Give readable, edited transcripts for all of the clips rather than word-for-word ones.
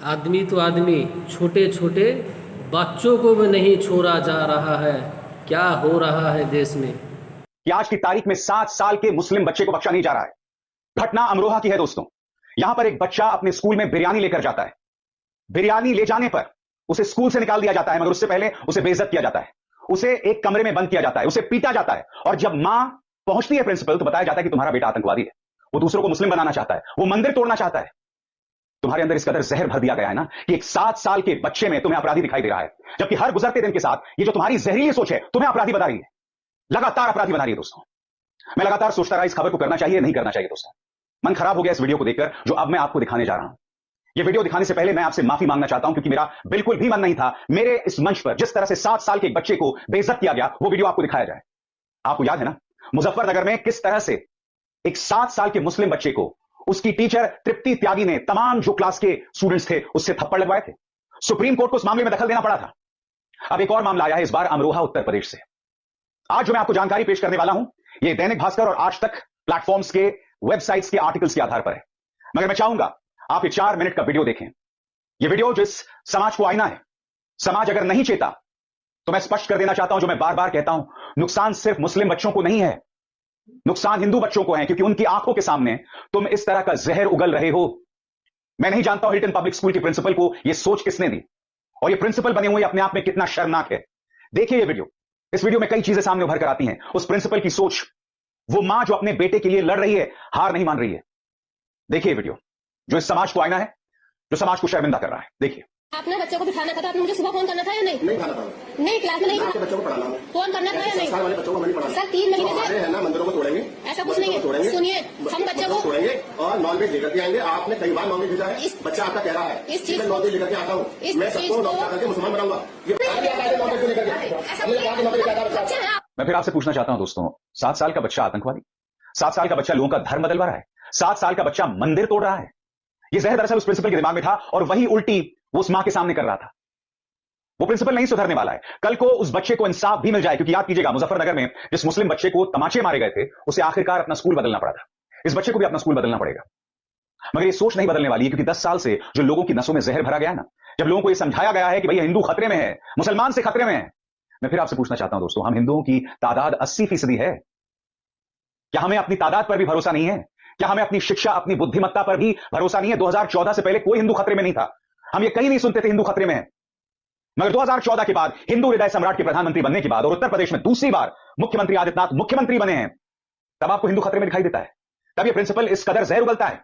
आदमी तो आदमी, छोटे छोटे बच्चों को भी नहीं छोड़ा जा रहा है। क्या हो रहा है देश में? कि आज की तारीख में 7 साल के मुस्लिम बच्चे को बख्शा नहीं जा रहा है। घटना अमरोहा की है दोस्तों। यहां पर एक बच्चा अपने स्कूल में बिरयानी लेकर जाता है। बिरयानी ले जाने पर उसे स्कूल से निकाल दिया जाता है, मगर उससे पहले उसे बेइज्जत किया जाता है, उसे एक कमरे में बंद किया जाता है, उसे पीटा जाता है। और जब मां पहुंचती है प्रिंसिपल, तो बताया जाता है कि तुम्हारा बेटा आतंकवादी है, वो दूसरों को मुस्लिम बनाना चाहता है, वो मंदिर तोड़ना चाहता है। तुम्हारे अंदर इस कदर जहर भर दिया गया है ना कि एक 7 साल के बच्चे में तुम्हें अपराधी दिखाई दे रहा है, जबकि हर गुजरते दिन के साथ ये जो तुम्हारी जहरीली सोच है तुम्हें अपराधी बना रही है, लगातार अपराधी बना रही है दोस्तों। मैं लगातार सोचता रहा इस खबर को करना चाहिए नहीं करना चाहिए दोस्तों। मन खराब हो गया इस वीडियो को देखकर जो अब मैं आपको दिखाने जा रहा हूं। यह वीडियो दिखाने से पहले मैं आपसे माफी मांगना चाहता हूं, क्योंकि मेरा बिल्कुल भी मन नहीं था मेरे इस मंच पर जिस तरह से 7 साल के एक बच्चे को बेइज्जत किया गया वो वीडियो आपको दिखाया जाए। आपको याद है ना मुजफ्फरनगर में किस तरह से एक 7 साल के मुस्लिम बच्चे को उसकी टीचर तृप्ति त्यागी ने तमाम जो क्लास के स्टूडेंट्स थे उससे थप्पड़ लगवाए थे। सुप्रीम कोर्ट को उस मामले में दखल देना पड़ा था। अब एक और मामला आया है, इस बार अमरोहा उत्तर प्रदेश से। आज जो मैं आपको जानकारी पेश करने वाला हूं यह दैनिक भास्कर और आज तक प्लेटफॉर्म्स के वेबसाइट्स के आर्टिकल्स के आधार पर है, मगर मैं चाहूंगा आप ये 4 मिनट का वीडियो देखें। यह वीडियो जिस समाज को आईना है, समाज अगर नहीं चेता तो मैं स्पष्ट कर देना चाहता हूं जो मैं बार बार कहता हूं, नुकसान सिर्फ मुस्लिम बच्चों को नहीं है, नुकसान हिंदू बच्चों को है, क्योंकि उनकी आंखों के सामने तुम इस तरह का जहर उगल रहे हो। मैं नहीं जानता हूं हिल्टन पब्लिक स्कूल के प्रिंसिपल को यह सोच किसने दी, और यह प्रिंसिपल बने हुए अपने आप में कितना शर्मनाक है। देखिए यह वीडियो, इस वीडियो में कई चीजें सामने उभर कर आती हैं। उस प्रिंसिपल की सोच, वो मां जो अपने बेटे के लिए लड़ रही है, हार नहीं मान रही है। देखिए वीडियो जो इस समाज को आईना है, जो समाज को शर्मिंदा कर रहा है। देखिए। आपने बच्चों को बिठाना था, आपने मुझे सुबह फोन करना था या नहीं? नहीं खाना था। नहीं, क्लास में नहीं आपके बच्चों को पढ़ाना है। फोन करना था या नहीं? साल वाले बच्चों को मैंने पढ़ाना सर 3 महीने से है ना, मंदिरों को तोड़ेंगे, ऐसा कुछ नहीं है। सुनिए, हम बच्चों को तोड़ेंगे और नॉनवेज लेकर के आएंगे। आपने कई बार नॉनवेज भेजा है, बच्चा आपका कह रहा है इस चीज मैं नॉनवेज लेकर के आता हूँ, मैं सबको नॉनवेज करके मुसलमान बनाऊंगा। मैं फिर आपसे पूछना चाहता हूं दोस्तों, 7 साल का बच्चा आतंकवादी, 7 साल का बच्चा लोगों का धर्म बदलवा रहा है, 7 साल का बच्चा मंदिर तोड़ रहा है। यह जहर दरअसल उस प्रिंसिपल के दिमाग में था और वही उल्टी वो उस मां के सामने कर रहा था। वो प्रिंसिपल नहीं सुधरने वाला है। कल को उस बच्चे को इंसाफ भी मिल जाए, क्योंकि याद कीजिएगा मुजफ्फरनगर में जिस मुस्लिम बच्चे को तमाचे मारे गए थे उसे आखिरकार अपना स्कूल बदलना पड़ा था। इस बच्चे को भी अपना स्कूल बदलना पड़ेगा, मगर ये सोच नहीं बदलने वाली है, क्योंकि 10 साल से जो लोगों की नसों में जहर भरा गया है ना, जब लोगों को यह समझाया गया है कि भाई हिंदू खतरे में है, मुसलमान से खतरे में है। मैं फिर आपसे पूछना चाहता हूं दोस्तों, हम हिंदुओं की तादाद 80% है, क्या हमें अपनी तादाद पर भी भरोसा नहीं है? क्या हमें अपनी शिक्षा, अपनी बुद्धिमत्ता पर भी भरोसा नहीं है? 2014 से पहले कोई हिंदू खतरे में नहीं था, हम ये कहीं नहीं सुनते थे हिंदू खतरे में है। मगर 2014 के बाद हिंदू हृदय सम्राट के प्रधानमंत्री बनने के बाद और उत्तर प्रदेश में दूसरी बार मुख्यमंत्री आदित्यनाथ मुख्यमंत्री बने हैं, तब आपको हिंदू खतरे में दिखाई देता है, तब ये प्रिंसिपल इस कदर जहर उगलता है।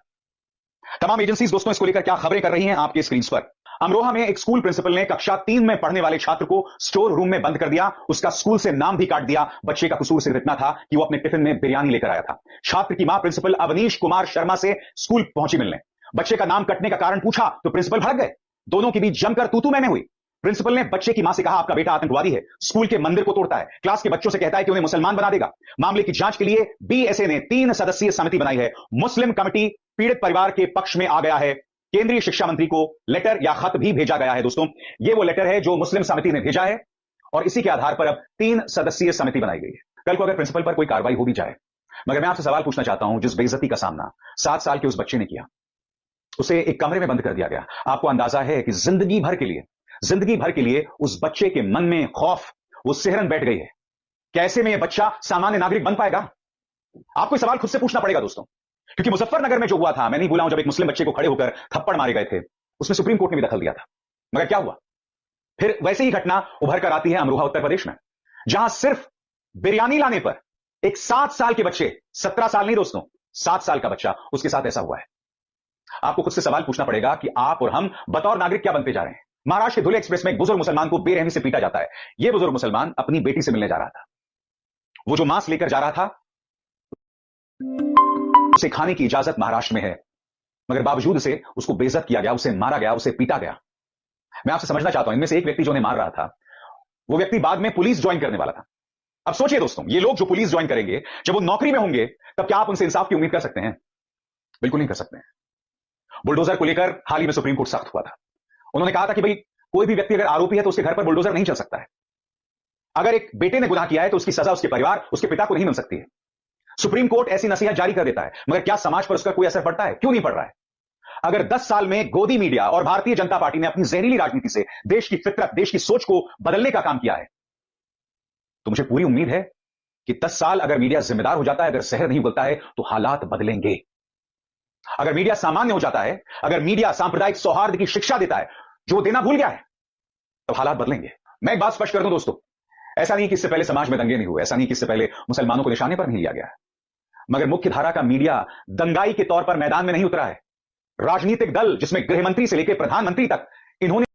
तमाम एजेंसीज दोस्तों इसको लेकर क्या खबरें कर रही हैं आपके स्क्रीन पर। अमरोहा में एक स्कूल प्रिंसिपल ने कक्षा 3 में पढ़ने वाले छात्र को स्टोर रूम में बंद कर दिया, उसका स्कूल से नाम भी काट दिया। बच्चे का कसूर सिर्फ इतना था कि वो अपने टिफिन में बिरयानी लेकर आया था। छात्र की मां प्रिंसिपल अवनीश कुमार शर्मा से स्कूल पहुंची मिलने, बच्चे का नाम कटने का कारण पूछा तो प्रिंसिपल भड़क गए, दोनों के बीच जमकर तू मैं हुई। प्रिंसिपल ने बच्चे की मां से कहा आपका बेटा आतंकवादी है, स्कूल के मंदिर को तोड़ता है, क्लास के बच्चों से कहता है कि उन्हें मुसलमान बना देगा। मामले की जांच के लिए बीएसए ने 3 सदस्यीय समिति बनाई है। मुस्लिम कमिटी पीड़ित परिवार के पक्ष में आ गया है। केंद्रीय शिक्षा मंत्री को लेटर या खत भी भेजा गया है दोस्तों। यह वो लेटर है जो मुस्लिम समिति ने भेजा है और इसी के आधार पर अब 3 सदस्यीय समिति बनाई गई है। कल को अगर प्रिंसिपल पर कोई कार्रवाई हो भी जाए, मगर मैं आपसे सवाल पूछना चाहता हूं, जिस बेइज्जती का सामना 7 साल के उस बच्चे ने किया, उसे एक कमरे में बंद कर दिया गया। आपको अंदाजा है कि जिंदगी भर के लिए उस बच्चे के मन में खौफ, वो सिहरन बैठ गई है। कैसे में यह बच्चा सामान्य नागरिक बन पाएगा? आपको सवाल खुद से पूछना पड़ेगा दोस्तों, क्योंकि मुजफ्फरनगर में जो हुआ था, मैं नहीं भूला हूं, जब एक मुस्लिम बच्चे को खड़े होकर थप्पड़ मारे गए थे, उसमें सुप्रीम कोर्ट ने भी दखल दिया था, मगर क्या हुआ? फिर वैसे ही घटना उभर कर आती है अमरोहा उत्तर प्रदेश में, जहां सिर्फ बिरयानी लाने पर एक 7 साल के बच्चे, 17 साल नहीं दोस्तों, 7 साल का बच्चा, उसके साथ ऐसा हुआ है। आपको खुद से सवाल पूछना पड़ेगा कि आप और हम बतौर नागरिक क्या बनते जा रहे हैं। महाराष्ट्र के धुले एक्सप्रेस में एक बुजुर्ग मुसलमान को बेरहमी से पीटा जाता है। यह बुजुर्ग मुसलमान अपनी बेटी से मिलने जा रहा था। वो जो मांस लेकर जा रहा था उसे खाने की इजाजत महाराष्ट्र में है, मगर बावजूद से उसको बेइज्जत किया गया, उसे मारा गया, उसे पीटा गया। मैं आपसे समझना चाहता हूं, इनमें से एक व्यक्ति जो उन्हें मार रहा था, वो व्यक्ति बाद में पुलिस ज्वाइन करने वाला था। अब सोचिए दोस्तों, ये लोग जो पुलिस ज्वाइन करेंगे, जब वो नौकरी में होंगे, तब क्या आप उनसे इंसाफ की उम्मीद कर सकते हैं? बिल्कुल नहीं कर सकते हैं। बुलडोजर को लेकर हाल ही में सुप्रीम कोर्ट सख्त हुआ था। उन्होंने कहा था कि भाई कोई भी व्यक्ति अगर आरोपी है तो उसके घर पर बुलडोजर नहीं चल सकता है। अगर एक बेटे ने गुनाह किया है तो उसकी सजा उसके परिवार, उसके पिता को नहीं मिल सकती है। सुप्रीम कोर्ट ऐसी नसीहत जारी कर देता है, मगर क्या समाज पर उसका कोई असर पड़ता है? क्यों नहीं पड़ रहा है? अगर 10 साल में गोदी मीडिया और भारतीय जनता पार्टी ने अपनी जहरीली राजनीति से देश की फितरत, देश की सोच को बदलने का काम किया है, तो मुझे पूरी उम्मीद है कि 10 साल अगर मीडिया जिम्मेदार हो जाता है, अगर जहर नहीं बोलता है, तो हालात बदलेंगे। अगर मीडिया सामान्य हो जाता है, अगर मीडिया सांप्रदायिक सौहार्द की शिक्षा देता है, जो वो देना भूल गया है, तो हालात बदलेंगे। मैं एक बात स्पष्ट कर दूं दोस्तों, ऐसा नहीं कि इससे पहले समाज में दंगे नहीं हुए, ऐसा नहीं कि इससे पहले मुसलमानों को निशाने पर नहीं लिया गया, मगर मुख्य धारा का मीडिया दंगाई के तौर पर मैदान में नहीं उतरा है। राजनीतिक दल, जिसमें गृह मंत्री से लेकर प्रधानमंत्री तक, इन्होंने